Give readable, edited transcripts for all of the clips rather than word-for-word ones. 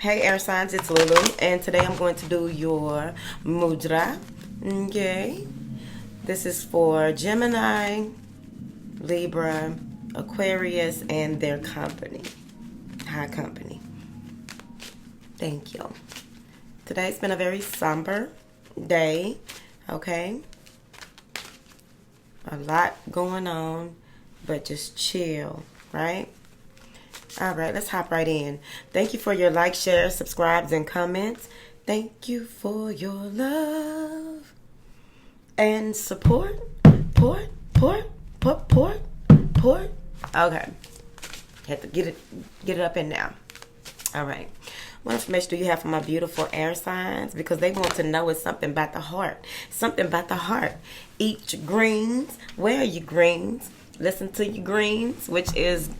Hey air signs, it's Lulu, and today I'm going to do your mudra. Okay, this is for Gemini, Libra, Aquarius, and their company, high company. Thank you. Today's been a very somber day. Okay, a lot going on, but just chill, right? All right, let's hop right in. Thank you for your likes, shares, subscribes, and comments. Thank you for your love and support. Port. Okay, had to get it up and down. All right. What information do you have for my beautiful air signs? Because they want to know it's something about the heart. Something about the heart. Eat your greens. Where are your greens? Listen to your greens, which is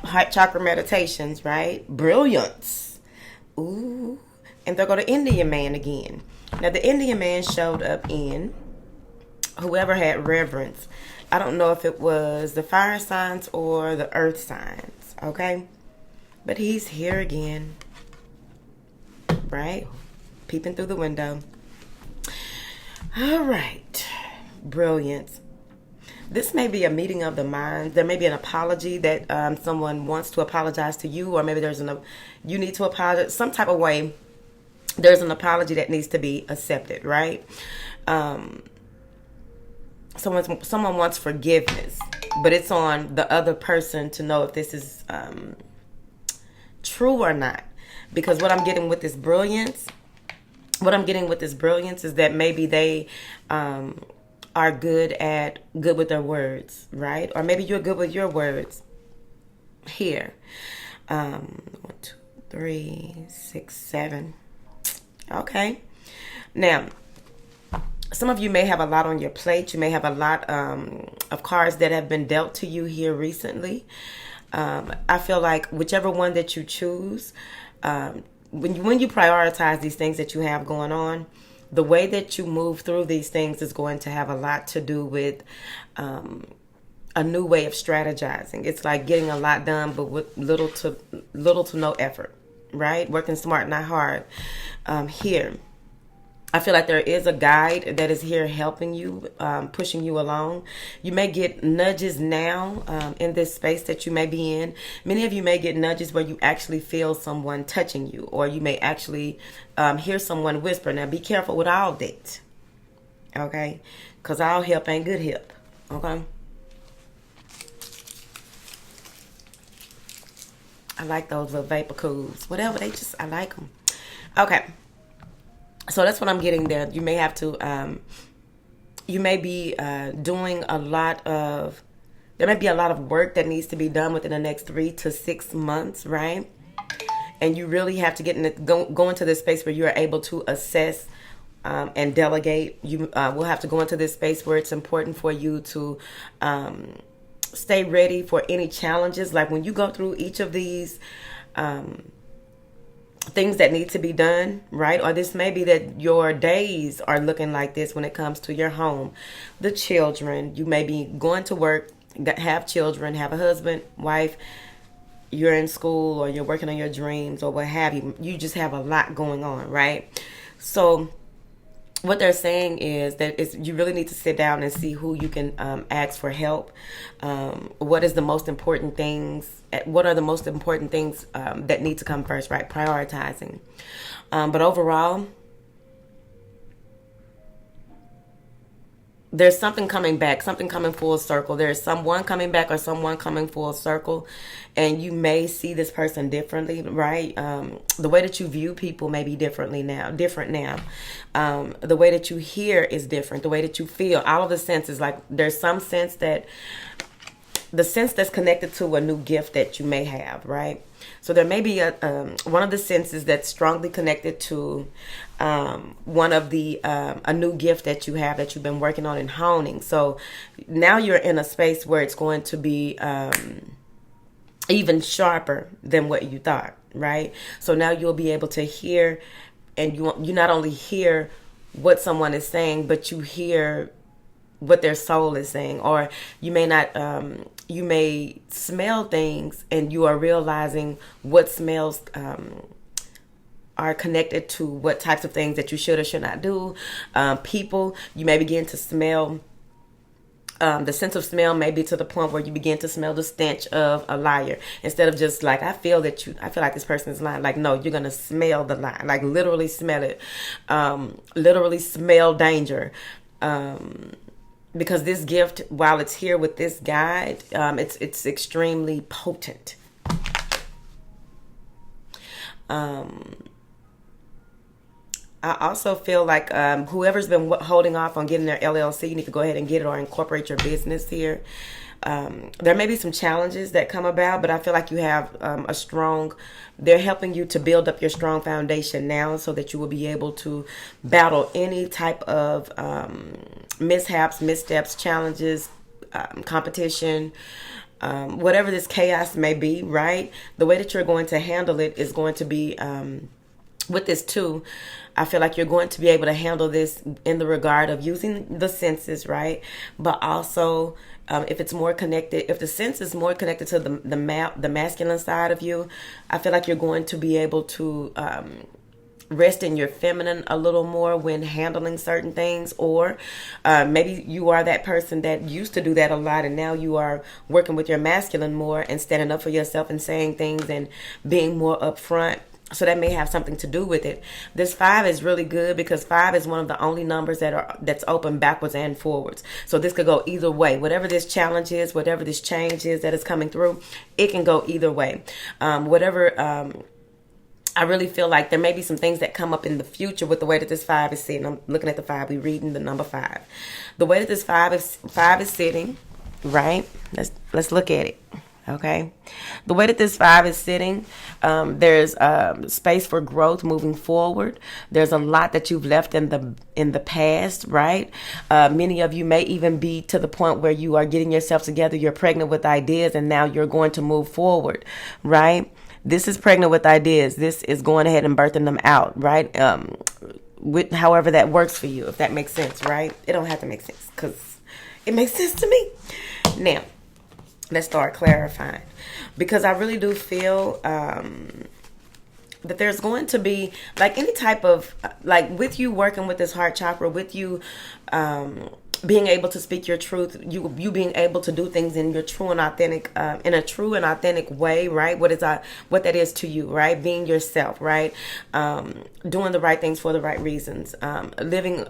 heart chakra meditations, right? Brilliance. Ooh. And they'll go to Indian man again. Now, the Indian man showed up in whoever had reverence. I don't know if it was the fire signs or the earth signs, okay? But he's here again, right? Peeping through the window. All right. Brilliance. This may be a meeting of the minds. There may be an apology that someone wants to apologize to you, or maybe you need to apologize. Some type of way, there's an apology that needs to be accepted, right? Someone wants forgiveness, but it's on the other person to know if this is true or not. Because what I'm getting with this brilliance is that maybe they are good with their words, right? Or maybe you're good with your words. Here. 1, 2, 3, 6, 7. Okay. Now, some of you may have a lot on your plate. You may have a lot of cards that have been dealt to you here recently. I feel like whichever one that you choose, when you prioritize these things that you have going on, the way that you move through these things is going to have a lot to do with a new way of strategizing. It's like getting a lot done, but with little to no effort, right? Working smart, not hard. Here, I feel like there is a guide that is here helping you, pushing you along. You may get nudges now in this space that you may be in. Many of you may get nudges where you actually feel someone touching you, or you may actually hear someone whisper. Now, be careful with all that, okay? Because all help ain't good help, okay? I like those little vapor cools. Whatever, I like them. Okay. So that's what I'm getting there. You may have to, you may be doing there may be a lot of work that needs to be done within the next 3 to 6 months, right? And you really have to go into this space where you are able to assess and delegate. You will have to go into this space where it's important for you to stay ready for any challenges. Like when you go through each of these things that need to be done, right? Or this may be that your days are looking like this when it comes to your home, the children. You may be going to work, have children, have a husband, wife, you're in school, or you're working on your dreams, or what have you. You just have a lot going on, right? So what they're saying is that you really need to sit down and see who you can ask for help. What are the most important things that need to come first, right? Prioritizing. But overall, there's something coming back, something coming full circle. There's someone coming back or someone coming full circle, and you may see this person differently, right? The way that you view people may be different now. The way that you hear is different. The way that you feel, all of the senses, like there's some sense the sense that's connected to a new gift that you may have, right? So there may be one of the senses that's strongly connected to one of a new gift that you have that you've been working on and honing. So now you're in a space where it's going to be even sharper than what you thought, right? So now you'll be able to hear, and you not only hear what someone is saying, but you hear what their soul is saying. Or you may not, you may smell things and you are realizing what smells are connected to what types of things that you should or should not do. People, you may begin to smell. The sense of smell may be to the point where you begin to smell the stench of a liar, instead of just like, I feel like this person is lying. Like, no, you're gonna smell the lie, like literally smell it, literally smell danger. Because this gift, while it's here with this guide, it's extremely potent. I also feel like whoever's been holding off on getting their LLC, you need to go ahead and get it or incorporate your business here. There may be some challenges that come about, but I feel like you have they're helping you to build up your strong foundation now, so that you will be able to battle any type of mishaps, missteps, challenges, competition, whatever this chaos may be, right? The way that you're going to handle it is going to be, with this too, I feel like you're going to be able to handle this in the regard of using the senses, right? But also, if it's more connected, if the sense is more connected to the masculine side of you, I feel like you're going to be able to rest in your feminine a little more when handling certain things. Or maybe you are that person that used to do that a lot, and now you are working with your masculine more and standing up for yourself and saying things and being more upfront. So that may have something to do with it. This 5 is really good because 5 is one of the only numbers that's open backwards and forwards. So this could go either way. Whatever this challenge is, whatever this change is that is coming through, it can go either way. I really feel like there may be some things that come up in the future with the way that this 5 is sitting. I'm looking at the 5. We're reading the number 5. The way that this 5 is sitting, right? Let's look at it. Okay, the way that this 5 is sitting, there's space for growth moving forward. There's a lot that you've left in the past, right? Many of you may even be to the point where you are getting yourself together. You're pregnant with ideas, and now you're going to move forward, right? This is pregnant with ideas. This is going ahead and birthing them out, right? With however that works for you, if that makes sense, right? It don't have to make sense because it makes sense to me. Now, let's start clarifying, because I really do feel that there's going to be like any type of like with you working with this heart chakra, with you being able to speak your truth, you being able to do things in your true and authentic in a true and authentic way, right? What that is to you, right? Being yourself, right? Doing the right things for the right reasons, living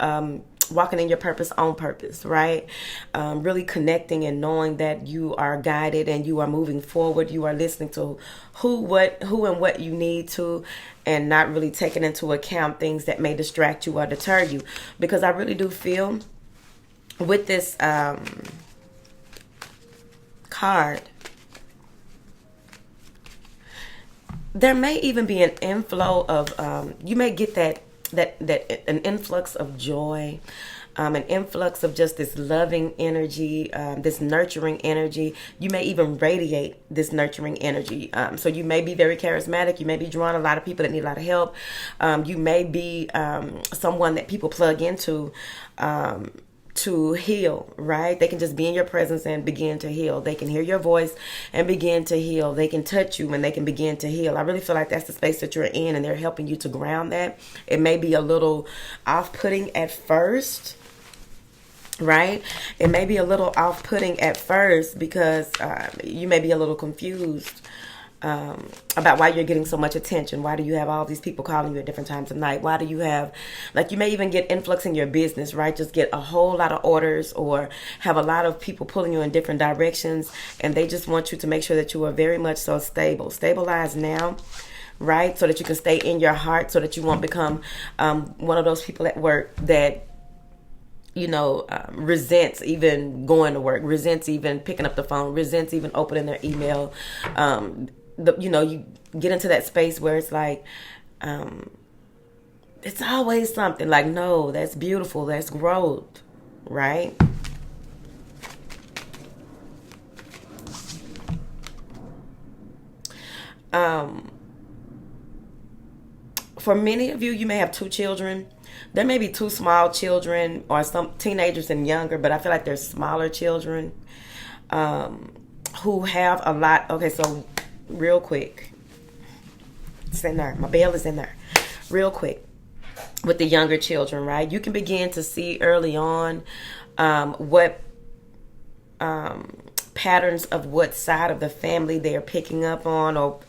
walking in your purpose on purpose, right? Really connecting and knowing that you are guided and you are moving forward. You are listening to who and what you need to, and not really taking into account things that may distract you or deter you. Because I really do feel with this card, there may even be an inflow of you may get that an influx of joy, an influx of just this loving energy, this nurturing energy. You may even radiate this nurturing energy. So you may be very charismatic. You may be drawing a lot of people that need a lot of help. You may be someone that people plug into to heal, right? They can just be in your presence and begin to heal. They can hear your voice and begin to heal. They can touch you and they can begin to heal. I really feel like that's the space that you're in, and they're helping you to ground that. It may be a little off-putting at first, right? It may be a little off-putting at first because you may be a little confused about why you're getting so much attention. Why do you have all these people calling you at different times of night? Why do you have, like, you may even get influx in your business, right? Just get a whole lot of orders, or have a lot of people pulling you in different directions, and they just want you to make sure that you are very much so stable. Stabilize now, right? So that you can stay in your heart, so that you won't become one of those people at work that resents even going to work, resents even picking up the phone, resents even opening their email. You get into that space where it's like, it's always something. Like, no, that's beautiful, that's growth, right? For many of you, you may have 2 children. There may be 2 small children, or some teenagers and younger, but I feel like there's smaller children who have a lot. Okay, so real quick, it's in there. My bell is in there. real quick, with the younger children, right? You can begin to see early on what patterns of what side of the family they're picking up on, or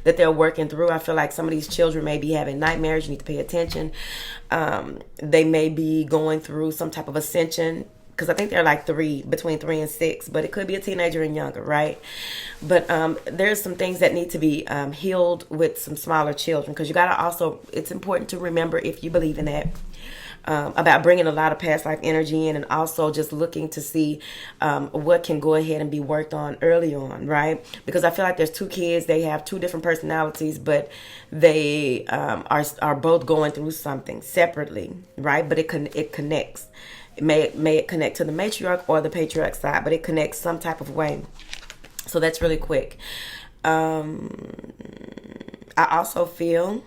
that they're working through. I feel like some of these children may be having nightmares. You need to pay attention. They may be going through some type of ascension, because I think they're like between 3 and 6, but it could be a teenager and younger, right? But there's some things that need to be healed with some smaller children, because you got to also, it's important to remember, if you believe in that, about bringing a lot of past life energy in, and also just looking to see what can go ahead and be worked on early on, right? Because I feel like there's 2 kids, they have 2 different personalities, but they are both going through something separately, right? But it connects. May it connect to the matriarch or the patriarch side, but it connects some type of way. So that's really quick. I also feel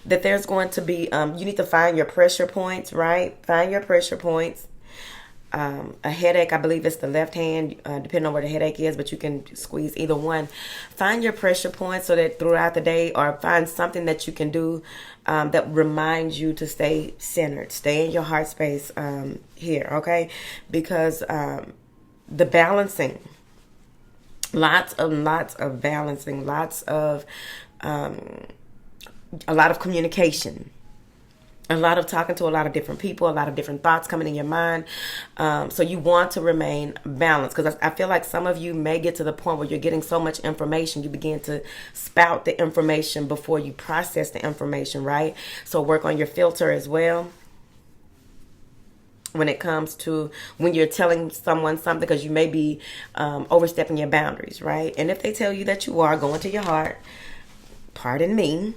that there's going to be, you need to find your pressure points, right? Find your pressure points. A headache, I believe it's the left hand, depending on where the headache is, but you can squeeze either one. Find your pressure points so that throughout the day, or find something that you can do that reminds you to stay centered, stay in your heart space here, okay? Because the balancing, lots of balancing, a lot of communication, a lot of talking to a lot of different people, a lot of different thoughts coming in your mind. So you want to remain balanced, because I feel like some of you may get to the point where you're getting so much information, you begin to spout the information before you process the information, right? So work on your filter as well when it comes to when you're telling someone something, because you may be overstepping your boundaries, right? And if they tell you that you are going to your heart, pardon me,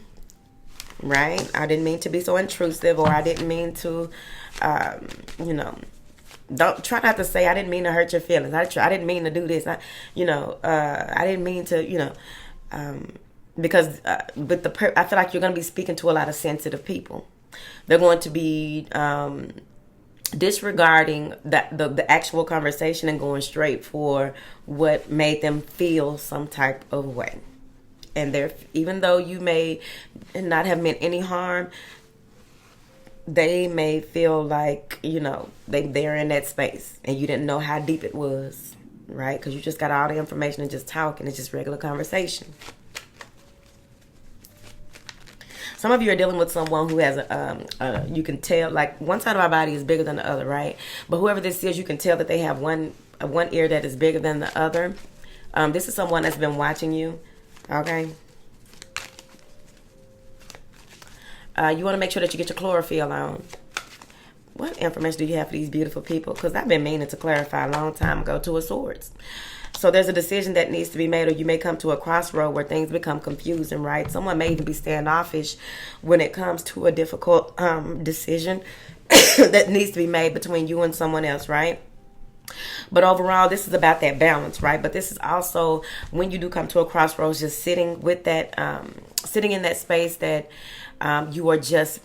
right? I didn't mean to be so intrusive, or I didn't mean to, don't try not to say I didn't mean to hurt your feelings. I didn't mean to do this. I didn't mean to, because I feel like you're going to be speaking to a lot of sensitive people. They're going to be disregarding the actual conversation and going straight for what made them feel some type of way. And even though you may not have meant any harm, they may feel like, they're in that space and you didn't know how deep it was, right? Because you just got all the information and just talking. It's just regular conversation. Some of you are dealing with someone who has you can tell, like, one side of our body is bigger than the other, right? But whoever this is, you can tell that they have one ear that is bigger than the other. This is someone that's been watching you. Okay. You want to make sure that you get your chlorophyll on. What information do you have for these beautiful people? Because I've been meaning to clarify a long time ago. 2 of Swords. So there's a decision that needs to be made, or you may come to a crossroad where things become confusing, right? Someone may even be standoffish when it comes to a difficult decision that needs to be made between you and someone else, right? But overall, this is about that balance, right? But this is also when you do come to a crossroads, just sitting with that, sitting in that space that you are just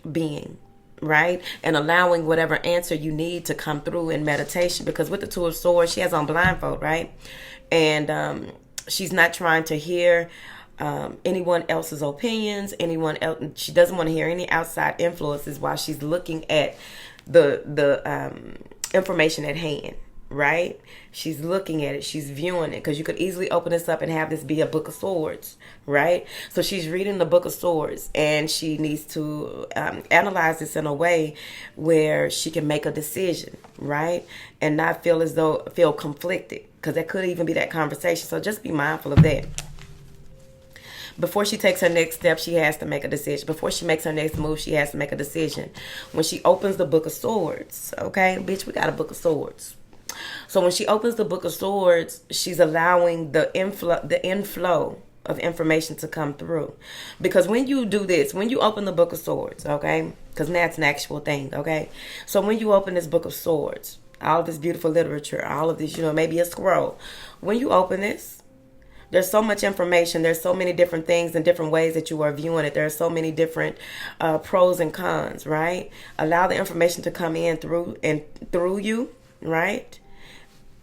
being, right? And allowing whatever answer you need to come through in meditation. Because with the 2 of Swords, she has on blindfold, right? And she's not trying to hear anyone else's opinions, anyone else. She doesn't want to hear any outside influences while she's looking at the information at hand, right? She's looking at it, she's viewing it, because you could easily open this up and have this be a Book of Swords, right? So she's reading the Book of Swords, and she needs to analyze this in a way where she can make a decision, right? And not feel conflicted, because that could even be that conversation. So just be mindful of that. Before she takes her next step, she has to make a decision. Before she makes her next move, she has to make a decision. When she opens the Book of Swords, okay, bitch, we got a Book of Swords. So when she opens the Book of Swords, she's allowing the inflow of information to come through. Because when you do this, when you open the Book of Swords, okay, because that's an actual thing, okay. So when you open this Book of Swords, all of this beautiful literature, all of this, maybe a scroll. When you open this, there's so much information. There's so many different things and different ways that you are viewing it. There are so many different pros and cons, right? Allow the information to come in through you, right?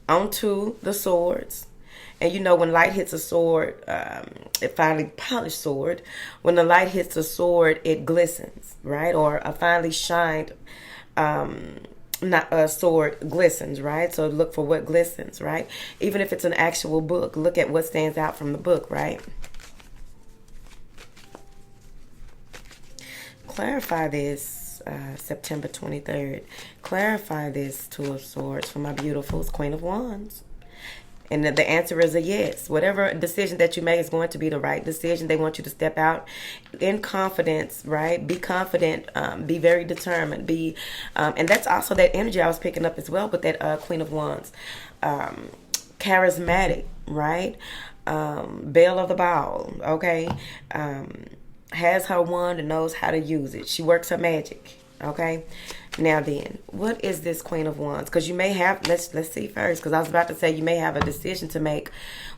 Onto the swords. And you know, when light hits a sword, a finely polished sword, when the light hits a sword, it glistens, right? Or a finely shined not a sword glistens, right? So look for what glistens, right? Even if it's an actual book, look at what stands out from the book, right? Clarify this, September 23rd. Clarify this, Two of Swords, for my beautifuls, Queen of Wands. And the answer is a yes. Whatever decision that you make is going to be the right decision. They want you to step out in confidence, right? Be confident. Be very determined. And that's also that energy I was picking up as well with that Queen of Wands. Charismatic, right? Belle of the ball, okay? Has her wand and knows how to use it. She works her magic, okay? Now then, what is this Queen of Wands? Because you may have, let's see first, because I was about to say you may have a decision to make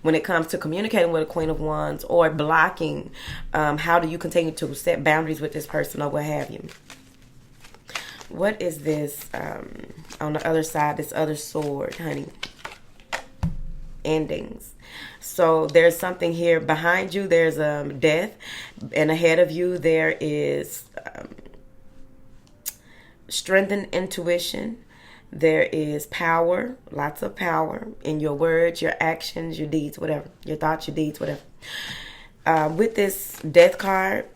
when it comes to communicating with a Queen of Wands or blocking. How do you continue to set boundaries with this person or what have you? What is this on the other side, this other sword, honey? Endings. So there's something here behind you. There's death, and ahead of you there is strengthened intuition. There is power, lots of power in your words, your actions, your deeds, whatever, your thoughts, your deeds, whatever. With this death card,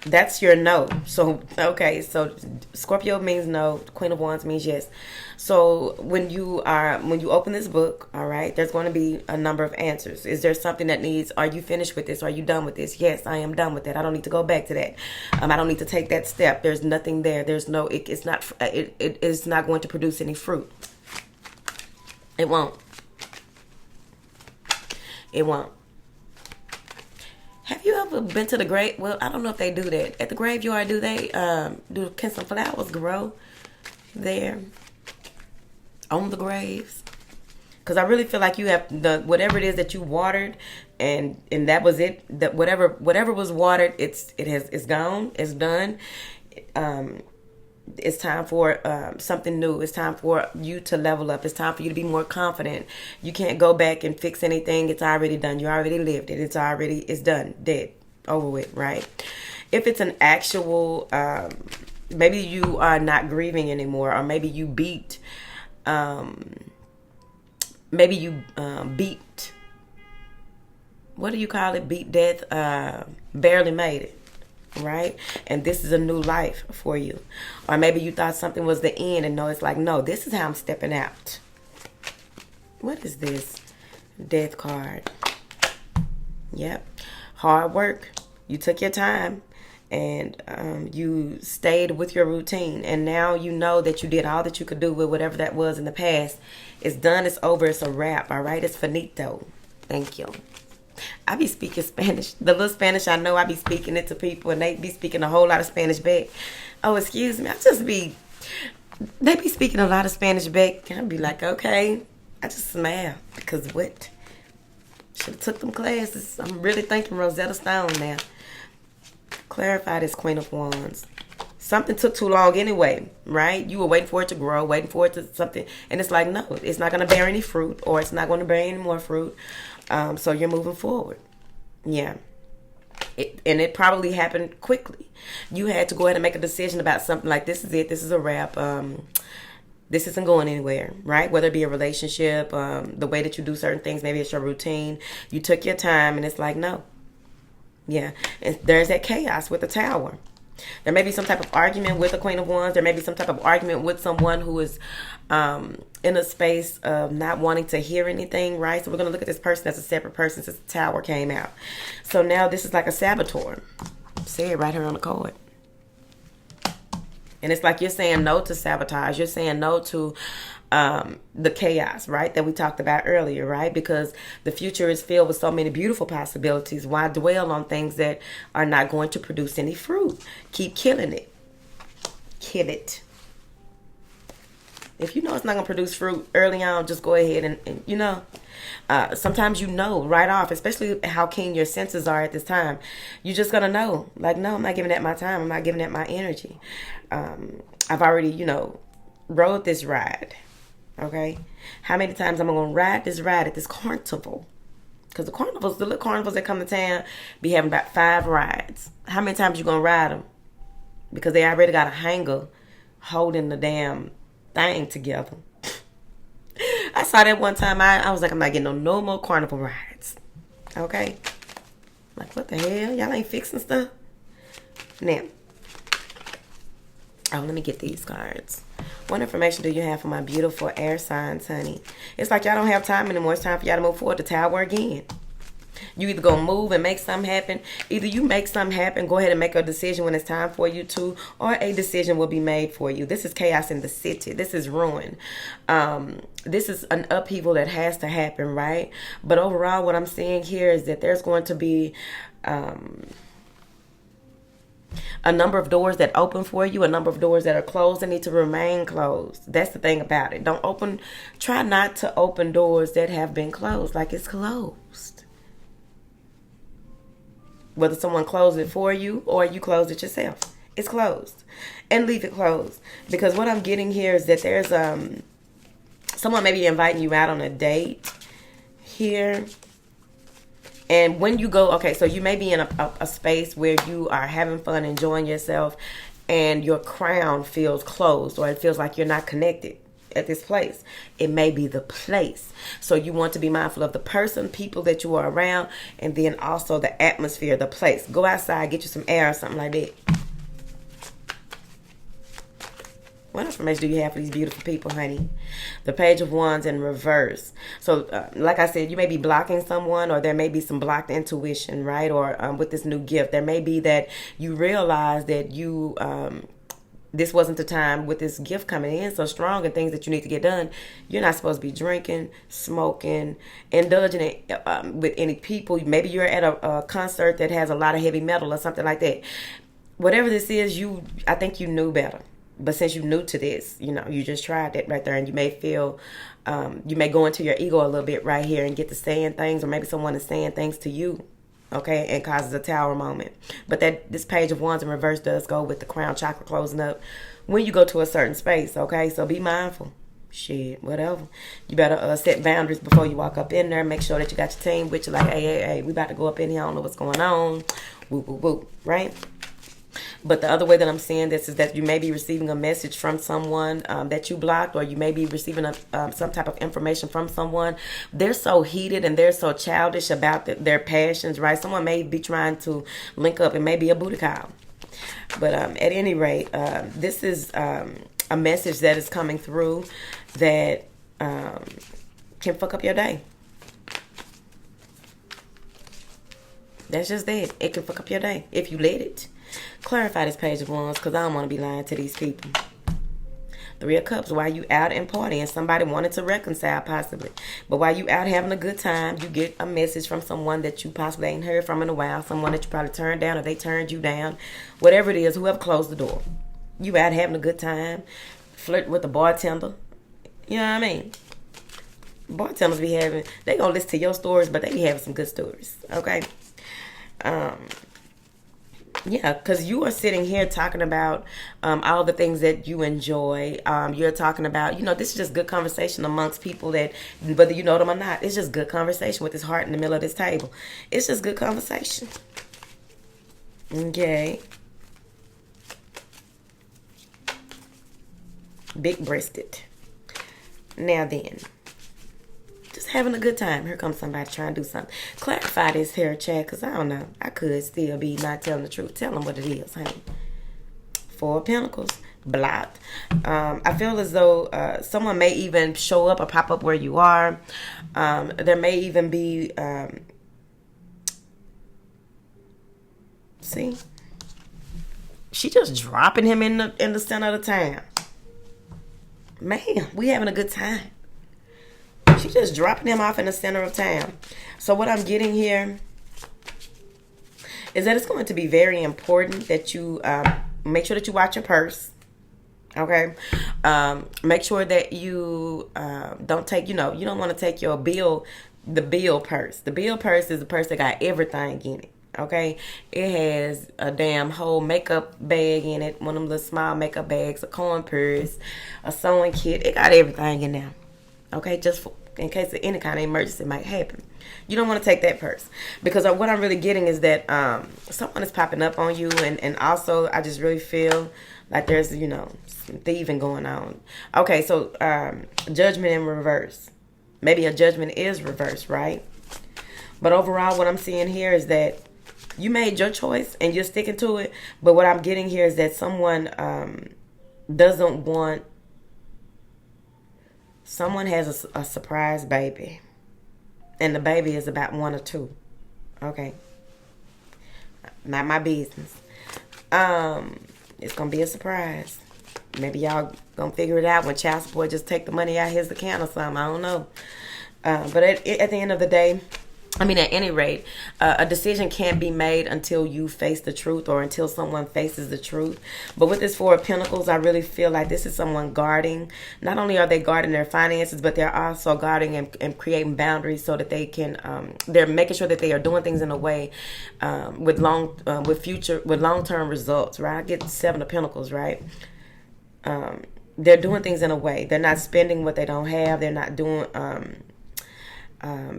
that's your no. So, okay, so Scorpio means no. Queen of Wands means yes. So when you open this book, all right, there's going to be a number of answers. Is there something that needs, are you finished with this? Are you done with this? Yes, I am done with that. I don't need to go back to that. I don't need to take that step. There's nothing there. There's no, it is not going to produce any fruit. It won't. It won't. Have you ever been to the grave? Well, I don't know if they do that. At the graveyard, can some flowers grow there on the graves? Because I really feel like you have whatever it is that you watered, and that was it. That whatever was watered, it's gone. It's done. It's time for something new. It's time for you to level up. It's time for you to be more confident. You can't go back and fix anything. It's already done. You already lived it. It's done. Dead. Over with, right? If it's an actual, maybe you are not grieving anymore, or maybe you beat, what do you call it? Beat death, barely made it. Right? And this is a new life for you. Or maybe you thought something was the end, and no, it's like, no, this is how I'm stepping out. What is this? Death card. Yep. Hard work. You took your time, and you stayed with your routine, and now you know that you did all that you could do with whatever that was in the past. It's done. It's over. It's a wrap. All right? It's finito. Thank you. I be speaking Spanish. The little Spanish I know, I be speaking it to people, and they be speaking a whole lot of Spanish back. Oh, excuse me. They be speaking a lot of Spanish back. And I be like, okay. I just smile. Because what? Should have took them classes. I'm really thinking Rosetta Stone now. Clarify this Queen of Wands. Something took too long anyway, right? You were waiting for it to grow, waiting for it to something. And it's like, no, it's not going to bear any fruit, or it's not going to bear any more fruit. So you're moving forward. Yeah. It probably happened quickly. You had to go ahead and make a decision about something like, this is it. This is a wrap. This isn't going anywhere, right? Whether it be a relationship, the way that you do certain things, maybe it's your routine. You took your time, and it's like, no. Yeah. And there's that chaos with the Tower. There may be some type of argument with the Queen of Wands. There may be some type of argument with someone who is in a space of not wanting to hear anything, right? So we're going to look at this person as a separate person since the Tower came out. So now this is like a saboteur. Say it right here on the card. And it's like you're saying no to sabotage. You're saying no to the chaos, right, that we talked about earlier, right? Because the future is filled with so many beautiful possibilities. Why dwell on things that are not going to produce any fruit? Keep killing it. Kill it. If you know it's not going to produce fruit early on, just go ahead and sometimes you know right off, especially how keen your senses are at this time. You're just going to know, like, no, I'm not giving that my time. I'm not giving that my energy. I've already, rode this ride. Okay? How many times am I going to ride this ride at this carnival? Because the carnivals, the little carnivals that come to town, be having about 5 rides. How many times you going to ride them? Because they already got a hanger holding the damn thing together. I saw that one time. I was like, I'm not getting no more carnival rides. Okay? Like, what the hell? Y'all ain't fixing stuff? Now. Oh, let me get these cards. What information do you have for my beautiful air signs, honey? It's like y'all don't have time anymore. It's time for y'all to move forward. The tower again. You either go move and make something happen. Either you make something happen, go ahead and make a decision when it's time for you to, or a decision will be made for you. This is chaos in the city. This is ruin. This is an upheaval that has to happen, right? But overall, what I'm seeing here is that there's going to be a number of doors that open for you, a number of doors that are closed that need to remain closed. That's the thing about it. Try not to open doors that have been closed, like it's closed. Whether someone closed it for you or you closed it yourself. It's closed. And leave it closed. Because what I'm getting here is that there's someone maybe inviting you out on a date here. And when you go, okay, so you may be in a space where you are having fun, enjoying yourself, and your crown feels closed, or it feels like you're not connected at this place. It may be the place. So you want to be mindful of the person, people that you are around, and then also the atmosphere, the place. Go outside, get you some air or something like that. What information do you have for these beautiful people, honey? The Page of Wands in reverse. So, like I said, you may be blocking someone, or there may be some blocked intuition, right? Or with this new gift, there may be that you realize that you this wasn't the time with this gift coming in so strong and things that you need to get done. You're not supposed to be drinking, smoking, indulging in, with any people. Maybe you're at a concert that has a lot of heavy metal or something like that. Whatever this is, I think you knew better. But since you're new to this, you just tried that right there, and you may feel, you may go into your ego a little bit right here and get to saying things, or maybe someone is saying things to you, okay, and causes a tower moment. But this Page of Wands in reverse does go with the crown chakra closing up when you go to a certain space, okay? So be mindful. Shit, whatever. You better set boundaries before you walk up in there. Make sure that you got your team with you, like, hey, we about to go up in here. I don't know what's going on. Woo, woo, woo, right? But the other way that I'm seeing this is that you may be receiving a message from someone that you blocked, or you may be receiving some type of information from someone. They're so heated and they're so childish about their passions, right? Someone may be trying to link up. It may be a booty call. But at any rate, this is a message that is coming through that can fuck up your day. That's just that. It can fuck up your day if you let it. Clarify this Page of Wands, because I don't want to be lying to these people. 3 of Cups, while you out and partying, somebody wanted to reconcile possibly. But while you out having a good time, you get a message from someone that you possibly ain't heard from in a while. Someone that you probably turned down, or they turned you down. Whatever it is, whoever closed the door. You out having a good time. Flirt with the bartender. You know what I mean? Bartenders be having, they gonna listen to your stories, but they be having some good stories. Okay? Yeah, because you are sitting here talking about all the things that you enjoy. You're talking about, this is just good conversation amongst people that, whether you know them or not, it's just good conversation with this heart in the middle of this table. It's just good conversation. Okay. Big-breasted. Now then. Just having a good time. Here comes somebody trying to do something. Clarify this here, chat, because I don't know. I could still be not telling the truth. Tell them what it is, honey. 4 of Pentacles. Blocked. I feel as though someone may even show up or pop up where you are. There may even be... see? She just dropping him in the center of the town. Man, we having a good time. She's just dropping him off in the center of town. So what I'm getting here is that it's going to be very important that you make sure that you watch your purse. Okay? Make sure that you don't take, you don't want to take the bill purse. The bill purse is the purse that got everything in it. Okay? It has a damn whole makeup bag in it. One of them little small makeup bags, a coin purse, a sewing kit. It got everything in there. Okay, just in case of any kind of emergency might happen. You don't want to take that purse, because what I'm really getting is that someone is popping up on you, and also I just really feel like there's, you know, some thieving going on. Okay, so judgment in reverse. Maybe a judgment is reversed, right? But overall, what I'm seeing here is that you made your choice and you're sticking to it. But what I'm getting here is that someone doesn't want. Someone has a surprise baby, and the baby is about 1 or 2. Okay, not my business. It's gonna be a surprise. Maybe y'all gonna figure it out when child support just take the money out of his account or something. I don't know. But at the end of the day, I mean, at any rate, a decision can't be made until you face the truth, or until someone faces the truth. But with this Four of Pentacles, I really feel like this is someone guarding. Not only are they guarding their finances, but they're also guarding and creating boundaries so that they can. They're making sure that they are doing things in a way with long-term results. Right? I get 7 of Pentacles. Right? They're doing things in a way. They're not spending what they don't have. They're not doing.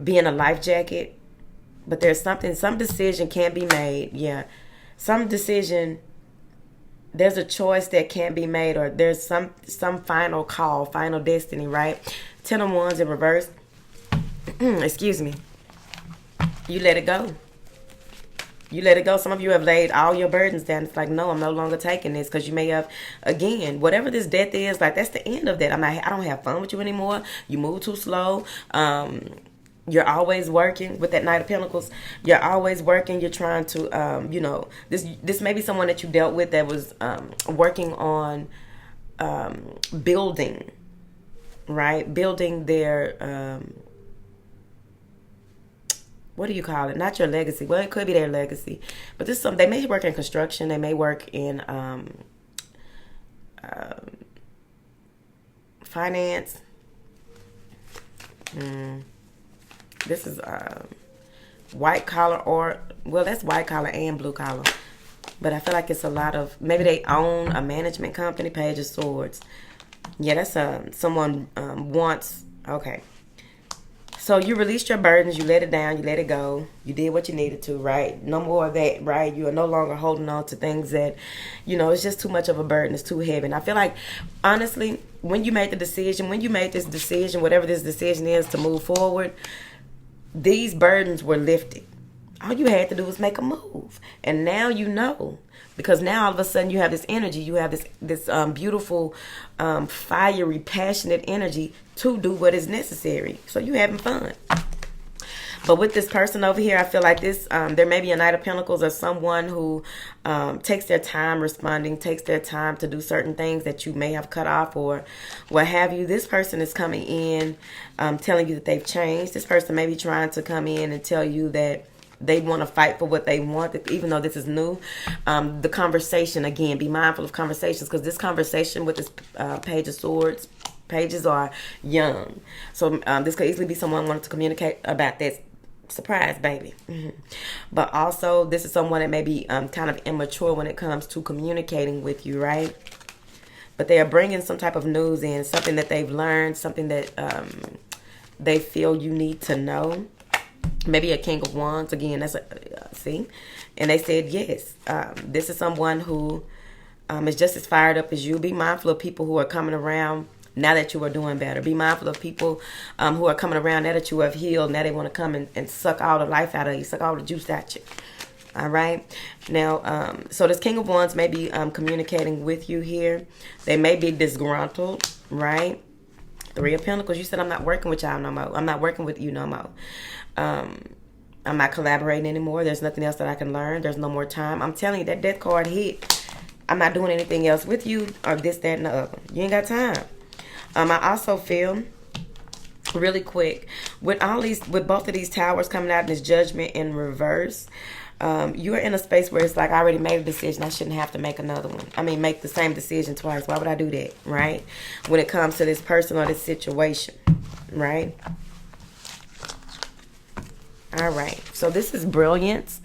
Being a life jacket, but there's some decision can't be made. Yeah, some decision, there's a choice that can't be made, or there's some final call, final destiny, right? 10 of Wands in reverse. Excuse me. You let it go. You let it go. Some of you have laid all your burdens down. It's like, no, I'm no longer taking this, because you may have, again, whatever this death is, like, that's the end of that. I don't have fun with you anymore. You move too slow. You're always working with that Knight of Pentacles. You're always working. You're trying to, you know, this may be someone that you dealt with that was working on building, right? Building their, what do you call it? Not your legacy. Well, it could be their legacy. But this they may work in construction. They may work in finance. This is white collar, or, well, that's white collar and blue collar. But I feel like it's a lot of, maybe they own a management company. Page of Swords. Yeah, that's someone wants, okay. So you released your burdens, you let it down, you let it go. You did what you needed to, right? No more of that, right? You are no longer holding on to things that, you know, it's just too much of a burden. It's too heavy. And I feel like, honestly, when you made the decision, when you made this decision, whatever this decision is to move forward, these burdens were lifted. All you had to do was make a move. And now you know. Because now all of a sudden you have this energy. You have this beautiful, fiery, passionate energy to do what is necessary. So you having fun. But with this person over here, I feel like this, there may be a Knight of Pentacles, or someone who takes their time responding, takes their time to do certain things that you may have cut off or what have you. This person is coming in, telling you that they've changed. This person may be trying to come in and tell you that they want to fight for what they want, even though this is new. The conversation, again, be mindful of conversations, because this conversation with this Page of Swords, pages are young. So this could easily be someone wanting to communicate about this surprise baby. But also, this is someone that may be kind of immature when it comes to communicating with you, right? But they are bringing some type of news in, something that they've learned, something that they feel you need to know. Maybe a King of Wands. Again, that's see? And they said yes. This is someone who is just as fired up as you. Be mindful of people who are coming around now that you are doing better. Be mindful of people who are coming around now that you have healed. Now they want to come and suck all the life out of you, suck all the juice out you. All right. Now, so this King of Wands may be communicating with you here. They may be disgruntled, right? 3 of Pentacles. You said, I'm not working with y'all no more. I'm not working with you no more. I'm not collaborating anymore. There's nothing else that I can learn. There's no more time. I'm telling you, that death card hit. I'm not doing anything else with you, or this, that, and the other. You ain't got time. I also feel, really quick, with both of these towers coming out in this judgment in reverse, you're in a space where it's like, I already made a decision. I shouldn't have to make another one. I mean, make the same decision twice. Why would I do that, right? When it comes to this person or this situation, right? All right. So this is brilliance,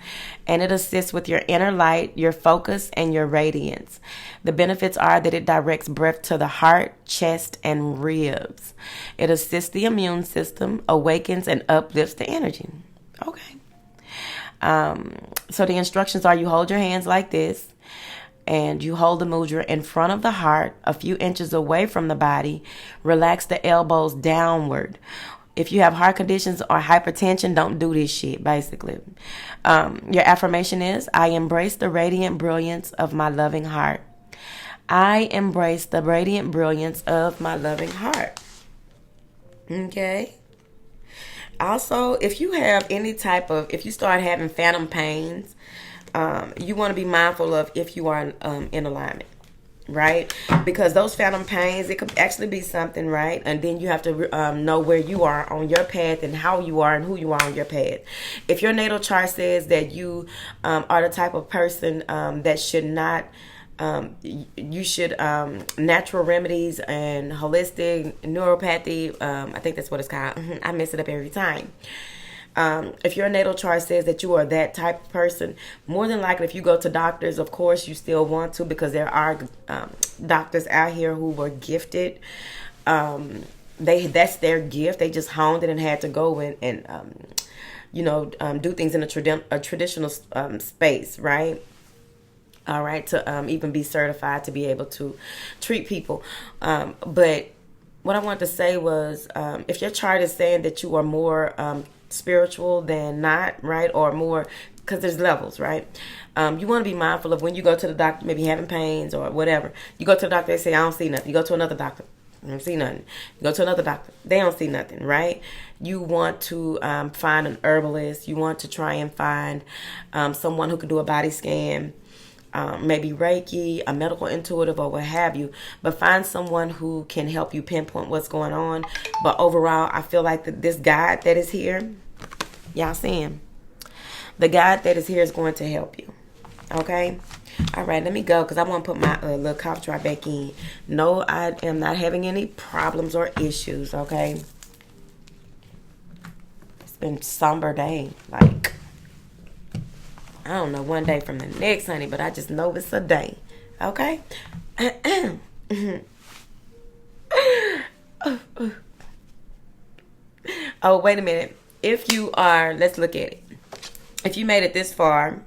and it assists with your inner light, your focus, and your radiance. The benefits are that it directs breath to the heart, chest, and ribs. It assists the immune system, awakens, and uplifts the energy. Okay. So the instructions are: you hold your hands like this, and you hold the mudra in front of the heart, a few inches away from the body. Relax the elbows downward. If you have heart conditions or hypertension, don't do this shit, basically. Your affirmation is: I embrace the radiant brilliance of my loving heart. I embrace the radiant brilliance of my loving heart. Okay. Also, if you have if you start having phantom pains, you want to be mindful of if you are in alignment, right? Because those phantom pains, it could actually be something, right? And then you have to know where you are on your path and how you are and who you are on your path. If your natal chart says that you are the type of person that should not, you should natural remedies and holistic neuropathy, I think that's what it's called. I mess it up every time. If your natal chart says that you are that type of person, more than likely if you go to doctors, of course you still want to, because there are doctors out here who were gifted. That's their gift. They just honed it and had to go in and do things in a traditional space, right? All right, to even be certified to be able to treat people. But what I wanted to say was, if your chart is saying that you are more spiritual than not, right, or more, because there's levels, right? You want to be mindful of when you go to the doctor, maybe having pains or whatever. You go to the doctor, they say, I don't see nothing. You go to another doctor, I don't see nothing. You go to another doctor, they don't see nothing, right? You want to find an herbalist. You want to try and find someone who can do a body scan. Maybe Reiki, a medical intuitive, or what have you, but find someone who can help you pinpoint what's going on. But overall, I feel like this guide that is here, y'all see him? The guide that is here is going to help you. Okay? All right, let me go because I want to put my little cough drop back in. No, I am not having any problems or issues, okay? It's been a somber day, like, I don't know one day from the next, honey, but I just know it's a day. Okay? Oh, wait a minute. If you are, let's look at it. If you made it this far,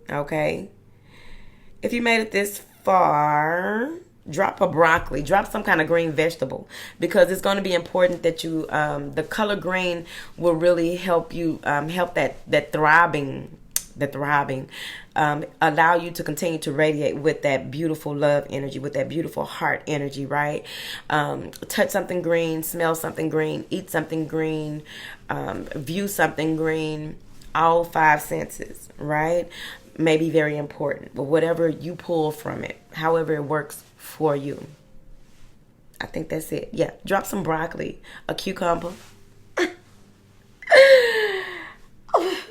okay? If you made it this far, drop a broccoli. Drop some kind of green vegetable, because it's going to be important that you, the color green will really help you, help that throbbing, allow you to continue to radiate with that beautiful love energy, with that beautiful heart energy, right? Touch something green, smell something green, eat something green, view something green. All 5 senses, right? May be very important, but whatever you pull from it, however it works for you. I think that's it. Yeah, drop some broccoli, a cucumber,